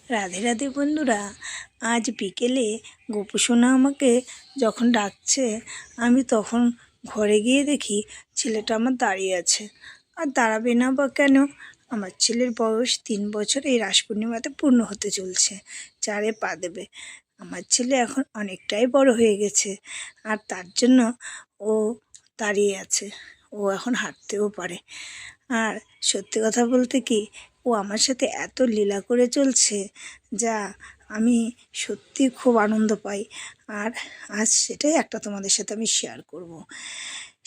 রাধে রাধে বন্ধুরা, আজ বিকেলে গোপু সোনা আমাকে যখন ডাকছে, আমি তখন ঘরে গিয়ে দেখি ছেলেটা আমার দাঁড়িয়ে আছে। আর দাঁড়াবে না বা কেন? আমার ছেলের বয়স 3 বছর, এই রাস পূর্ণিমাতে পূর্ণ হতে চলছে, 4-এ পা দেবে। আমার ছেলে এখন অনেকটাই বড় হয়ে গেছে, আর তার জন্য ও দাঁড়িয়ে আছে। ও এখন হাঁটতেও পারে। আর সত্যি কথা বলতে কি, ও আমার সাথে এত লীলা করে চলছে যা আমি সত্যি খুব আনন্দ পাই। আর আজ সেটাই একটা তোমাদের সাথে আমি শেয়ার করব।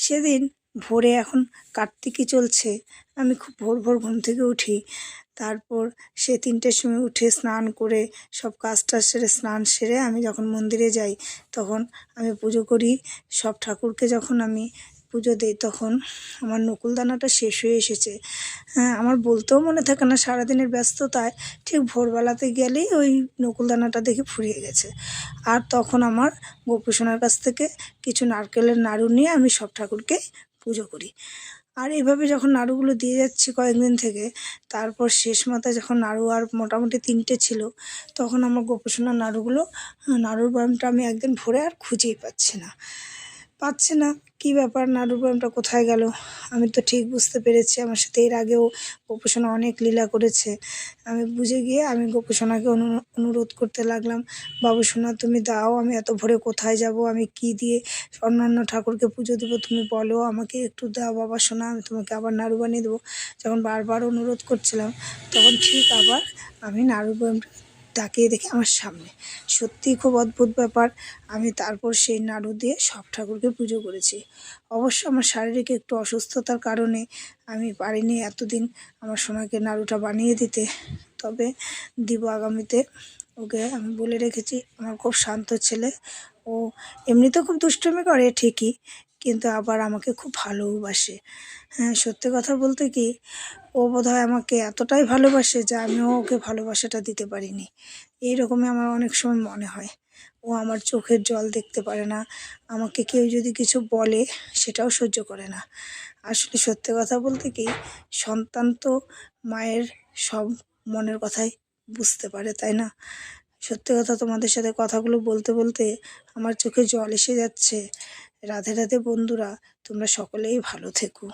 সেদিন ভোরে, এখন কার্তিকই চলছে, আমি খুব ভোর ভোর ঘুম থেকে উঠি। তারপর সে 3টের সময় উঠে স্নান করে সব কাজটা সেরে, স্নান সেরে আমি যখন মন্দিরে যাই, তখন আমি পুজো করি। সব ঠাকুরকে যখন আমি পুজো দিই, তখন আমার নকুলদানাটা শেষ হয়ে এসেছে। হ্যাঁ, আমার বলতেও মনে থাকে না, সারাদিনের ব্যস্ততায় ঠিক ভোরবেলাতে গেলেই ওই নকুলদানাটা দেখে ফুরিয়ে গেছে। আর তখন আমার গোপুসোনার কাছ থেকে কিছু নারকেলের নাড়ু নিয়ে আমি সব ঠাকুরকে পুজো করি। আর এইভাবে যখন নাড়ুগুলো দিয়ে যাচ্ছি কয়েকদিন থেকে, তারপর শেষ মাথায় যখন নাড়ু আর মোটামুটি 3টে ছিল, তখন আমার গোপুসোনার নাড়ুর বয়ামটা আমি একদিন ভোরে আর খুঁজেই পাচ্ছি না কী ব্যাপার, নাড়ুর বয়ামটা কোথায় গেল। আমি তো ঠিক বুঝতে পেরেছি আমার সাথে এর আগেও গোপুসোনা অনেক লীলা করেছে। আমি বুঝে গিয়ে আমি গোপুসোনাকে অনুরোধ করতে লাগলাম, বাবু সোনা তুমি দাও, আমি এত ভোরে কোথায় যাব, আমি কি দিয়ে অন্যান্য ঠাকুরকে পুজো দেবো, তুমি বলো আমাকে, একটু দাও বাবা সোনা, আমি তোমাকে আবার নাড়ু বানিয়ে দেবো। যখন বারবার অনুরোধ করছিলাম, তখন ঠিক আবার আমি নাড়ুর বয়ামটা তাকিয়ে দেখি আমার সামনে। সত্যিই খুব অদ্ভুত ব্যাপার। আমি তারপর সেই নাড়ু দিয়ে সব ঠাকুরকে পুজো করেছি। অবশ্য আমার শারীরিক একটু অসুস্থতার কারণে আমি পারিনি এতদিন আমার সোনাকে নাড়ুটা বানিয়ে দিতে, তবে দিব আগামীতে। ওকে আমি বলে রেখেছি, আমার খুব শান্ত ছেলে। ও এমনিতেও খুব দুষ্টুমি করে ঠিকই, কিন্তু আবার আমাকে খুব ভালোবাসে। হ্যাঁ, সত্যি কথা বলতে কি, ও বোধহয় আমাকে এতটাই ভালোবাসে যা আমিও ওকে ভালোবাসাটা দিতে পারিনি। এইরকমই আমার অনেক সময় মনে হয়। ও আমার চোখের জল দেখতে পারে না, আমাকে কেউ যদি কিছু বলে সেটাও সহ্য করে না। আসলে সত্যি কথা বলতে কি, সন্তান তো মায়ের সব মনের কথাই বুঝতে পারে, তাই না? সত্যি কথা, তোমাদের সাথে কথাগুলো বলতে বলতে আমার চোখে জল এসে যাচ্ছে। রাধে রাধে বন্ধুরা, তোমরা সকলেই ভালো থেকো।